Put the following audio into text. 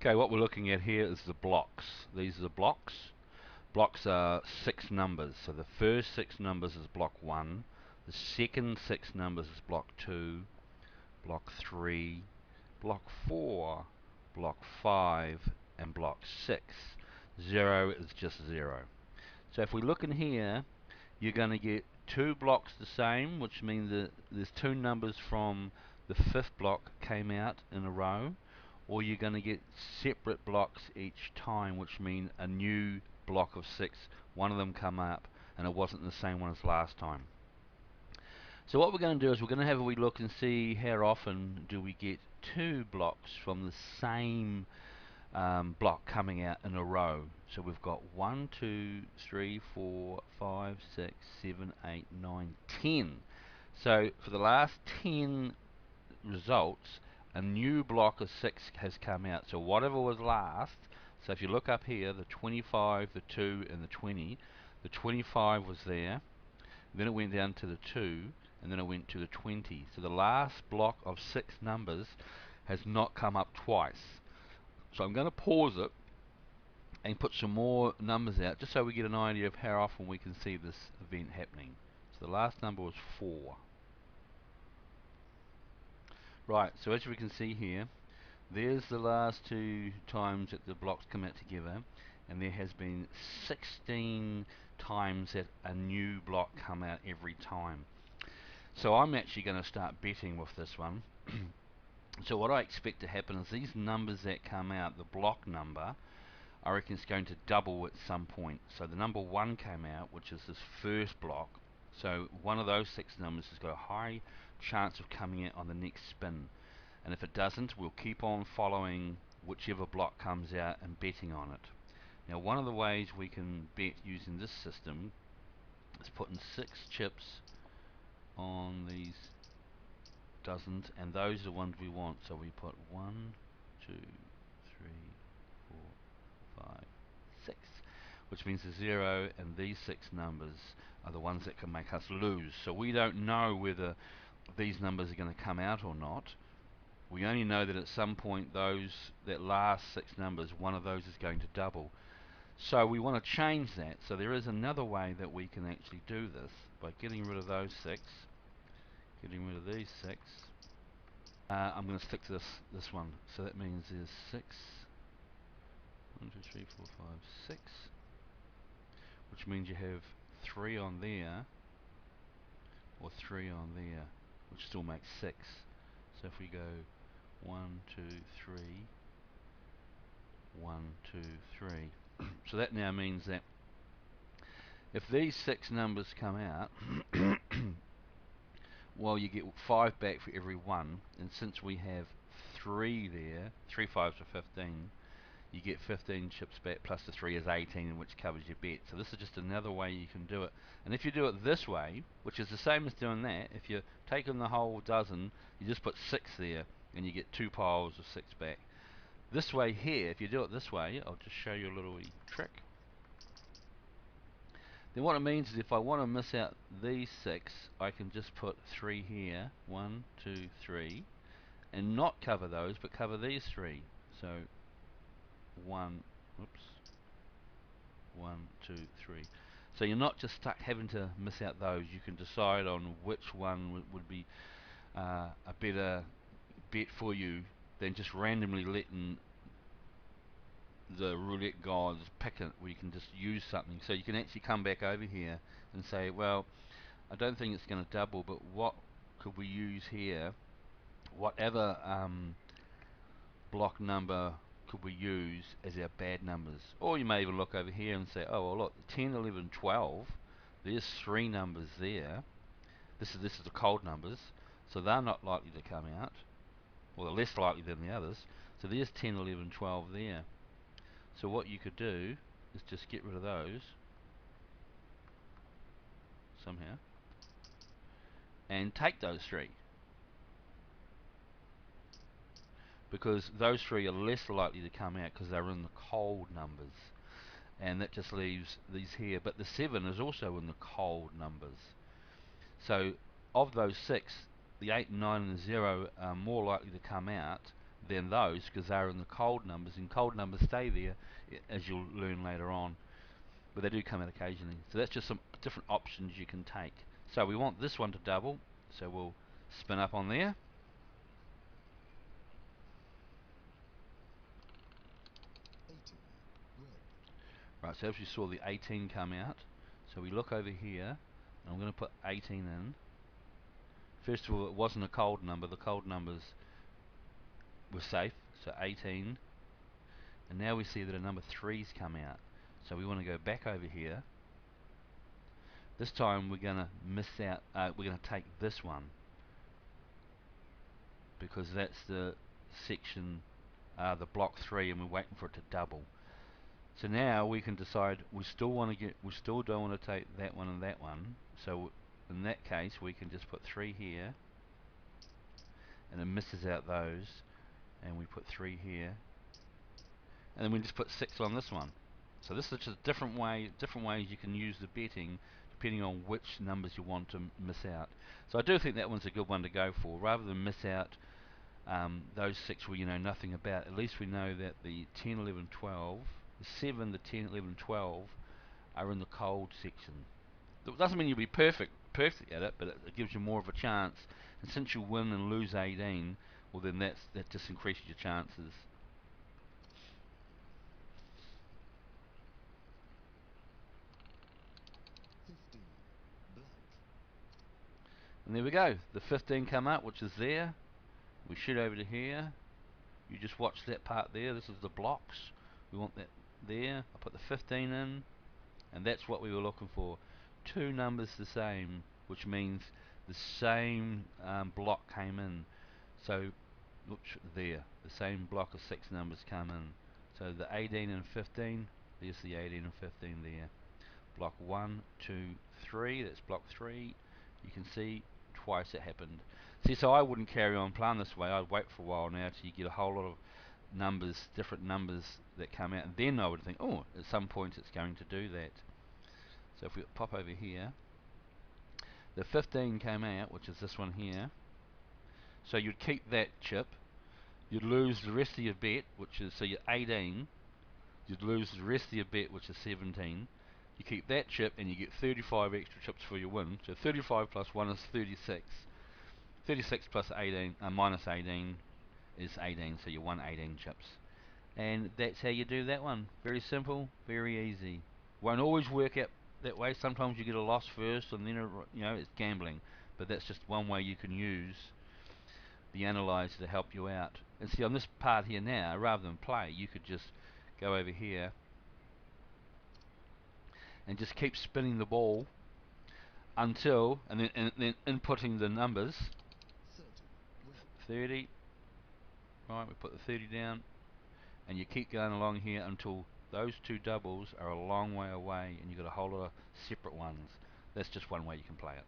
Okay, what we're looking at here is the blocks. These are the blocks. Blocks are 6 numbers. So the first 6 numbers is block 1. The second 6 numbers is block 2, block 3, block 4, block 5, and block 6. 0 is just 0. So if we look in here, you're going to get 2 blocks the same, which means that there's 2 numbers from the 5th block came out in a row, or you're going to get separate blocks each time, which means a new block of 6, one of them come up and it wasn't the same one as last time. So what we're going to do is we're going to have a wee look and see how often do we get 2 blocks from the same block coming out in a row. So we've got 1, 2, 3, 4, 5, 6, 7, 8, 9, 10. So for the last 10 results, a new block of 6 has come out. So whatever was last, so if you look up here, the 25, the 2, and the 20, the 25 was there, then it went down to the 2, and then it went to the 20. So the last block of 6 numbers has not come up twice. So I'm going to pause it and put some more numbers out just so we get an idea of how often we can see this event happening. So the last number was 4. Right, so as we can see here, there's the last 2 times that the blocks come out together, and there has been 16 times that a new block come out every time. So I'm actually going to start betting with this one. So what I expect to happen is these numbers that come out, the block number, I reckon it's going to double at some point. So the number 1 came out, which is this first block. So one of those 6 numbers has got a high chance of coming out on the next spin. And if it doesn't, we'll keep on following whichever block comes out and betting on it. Now one of the ways we can bet using this system is putting 6 chips on these dozens, and those are the ones we want. So we put 1, 2, 3, 4, 5, 6, which means the 0, and these 6 numbers are the ones that can make us lose. So we don't know whether these numbers are going to come out or not. We only know that at some point that last 6 numbers, one of those is going to double. So we want to change that. So there is another way that we can actually do this by getting rid of those 6, getting rid of these 6. I'm going to stick to this one. So that means there's 6, 1, 2, 3, 4, 5, 6, which means you have 3 on there, or 3 on there, which still makes 6. So if we go 1, 2, 3, 1, 2, 3. So that now means that if these 6 numbers come out, well, you get 5 back for every 1, and since we have 3 there, 3 5s are 15, you get 15 chips back, plus the 3 is 18, which covers your bet. So this is just another way you can do it. And if you do it this way, which is the same as doing that, if you're taking the whole dozen, you just put 6 there, and you get 2 piles of 6 back. This way here, if you do it this way, I'll just show you a little trick. Then what it means is if I want to miss out these 6, I can just put 3 here, 1, 2, 3, and not cover those, but cover these 3. So 1, oops, 1, 2, 3. So you're not just stuck having to miss out those. You can decide on which one would be a better bet for you than just randomly letting the roulette gods pick it, where you can just use something. So you can actually come back over here and say, well, I don't think it's going to double, but what could we use here? Whatever block number could we use as our bad numbers? Or you may even look over here and say, oh well, look, 10, 11, 12, there's 3 numbers there. This is the cold numbers, so they're not likely to come out, or they're less likely than the others. So there's 10, 11, 12 there. So what you could do is just get rid of those somehow and take those 3, because those 3 are less likely to come out because they're in the cold numbers, and that just leaves these here. But the 7 is also in the cold numbers. So of those 6, the 8, 9 and the 0 are more likely to come out than those, because they're in the cold numbers, and cold numbers stay there, as you'll learn later on. But they do come out occasionally. So that's just some different options you can take. So we want this one to double, so we'll spin up on there. Right, so as you saw the 18 come out, so we look over here, and I'm going to put 18 in. First of all, it wasn't a cold number, the cold numbers were safe, so 18. And now we see that a number 3's come out. So we want to go back over here. This time we're going to miss out, we're going to take this one, because that's the section, the block 3, and we're waiting for it to double. So now we can decide we still don't want to take that one and that one. So in that case we can just put 3 here, and it misses out those, and we put 3 here, and then we just put 6 on this one. So this is just different ways you can use the betting depending on which numbers you want to miss out. So I do think that one's a good one to go for, rather than miss out those 6 where you know nothing about. At least we know that the 10, 11, 12, the 7, the 10, 11, 12 are in the cold section. It doesn't mean you'll be perfect at it, but it gives you more of a chance. And since you win and lose 18, well then that just increases your chances. And there we go, the 15 come up, which is there. We shoot over to here. You just watch that part there. This is the blocks. We want that there. I put the 15 in, and that's what we were looking for. 2 numbers the same, which means the same block came in. So look there, the same block of 6 numbers come in. So the 18 and 15, there's the 18 and 15 there. Block 1, 2, 3, that's block 3. You can see twice it happened. See, so I wouldn't carry on playing this way. I'd wait for a while now till you get a whole lot of numbers, different numbers that come out, and then I would think, oh, at some point it's going to do that. So if we pop over here, the 15 came out, which is this one here. So you'd keep that chip, you'd lose the rest of your bet, which is, so you're 18, you'd lose the rest of your bet, which is 17. You keep that chip and you get 35 extra chips for your win. So 35 plus 1 is 36. 36 plus 18, minus 18 is 18, so you won 18 chips. And that's how you do that one. Very simple, very easy. Won't always work out that way. Sometimes you get a loss first and then it's gambling. But that's just one way you can use the analyzer to help you out. And see, on this part here now, rather than play, you could just go over here and just keep spinning the ball until, and then inputting the numbers. 30. Right, we put the 30 down, and you keep going along here until those 2 doubles are a long way away and you've got a whole lot of separate ones. That's just one way you can play it.